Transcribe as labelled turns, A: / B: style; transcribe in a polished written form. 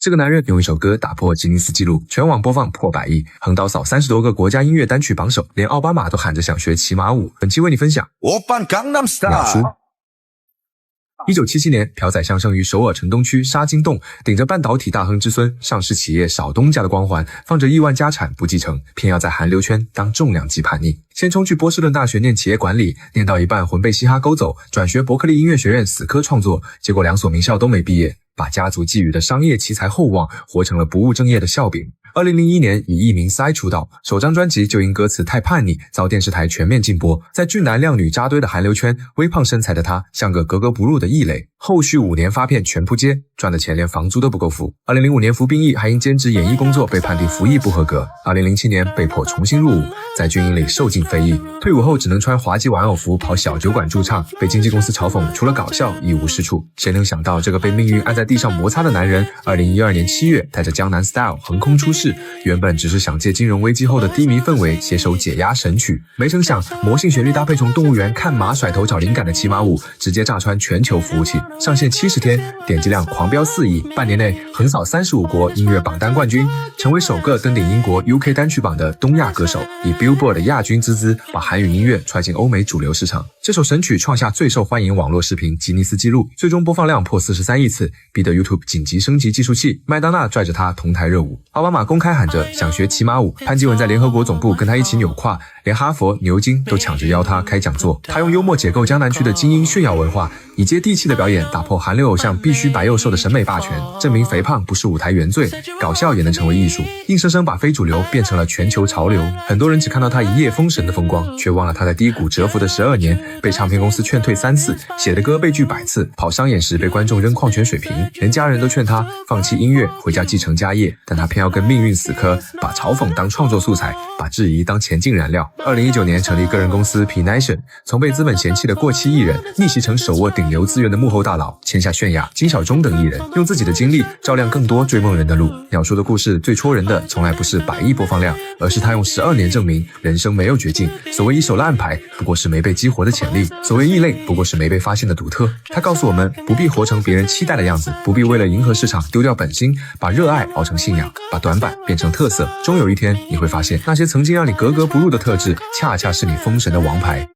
A: 这个男人用一首歌打破吉尼斯纪录，全网播放破100亿，横刀扫30多个国家音乐单曲榜首，连奥巴马都喊着想学骑马舞。本期为你分享秒叔。1977年，朴宰相生于首尔城东区沙津洞，顶着半导体大亨之孙、上市企业少东家的光环，放着亿万家产不继承，偏要在韩流圈当重量级叛逆。先冲去波士顿大学念企业管理，念到一半魂被嘻哈勾走，转学伯克利音乐学院死磕创作，结果2所名校都没毕业，把家族寄予的商业奇才厚望活成了不务正业的笑柄。2001年以艺名 Psy 出道，首张专辑就因歌词太叛逆，遭电视台全面禁播。在俊男靓女扎堆的韩流圈，微胖身材的他像个格格不入的异类。后续5年发片全扑街，赚的钱连房租都不够付。2005年服兵役，还因兼职演艺工作被判定服役不合格。2007年被迫重新入伍，在军营里受尽非议。退伍后只能穿滑稽玩偶服跑小酒馆驻唱，被经纪公司嘲讽除了搞笑一无是处。谁能想到这个被命运按在地上摩擦的男人，2012年7月带着江南 Style 横空出世，原本只是想借金融危机后的低迷氛围携手解压神曲，没成想魔性旋律搭配从动物园看马甩头找灵感的骑马舞，直接炸穿全球服务器。上线70天，点击量狂飙4亿，半年内横扫35国音乐榜单冠军，成为首个登顶英国 UK 单曲榜的东亚歌手，以 Billboard 的亚军之姿把韩语音乐踹进欧美主流市场。这首神曲创下最受欢迎网络视频吉尼斯纪录，最终播放量破43亿次，逼得 YouTube 紧急升级技术器，麦当娜拽着他同台热舞。奥巴马公开喊着想学骑马舞，潘基文在联合国总部跟他一起扭胯，连哈佛、牛津都抢着邀他开讲座。他用幽默解构江南区的精英炫耀文化，以接地气的表演打破韩流偶像必须白又瘦的审美霸权，证明肥胖不是舞台原罪，搞笑也能成为艺术，硬生生把非主流变成了全球潮流。很多人只看到他一夜封神的风光，却忘了他在低谷蛰伏的12年，被唱片公司劝退3次，写的歌被拒100次，跑商演时被观众扔矿泉水瓶，连家人都劝他放弃音乐回家继承家业，但他偏要跟命运死磕，把嘲讽当创作素材，把质疑当前进燃料。2019年成立个人公司 P Nation， 从被资本嫌弃的过气艺人逆袭成手握顶流资源的幕后大佬，签下泫雅、金小钟等艺人，用自己的经历照亮更多追梦人的路。鸟叔的故事最戳人的从来不是100亿播放量，而是他用12年证明人生没有绝境，所谓一手烂牌不过是没被激活的潜力，所谓异类不过是没被发现的独特。他告诉我们不必活成别人期待的样子，不必为了迎合市场丢掉本心，把热爱熬成信仰，把短板变成特色。终有一天你会发现，那些曾经让你格格不入的特质，恰恰是你封神的王牌。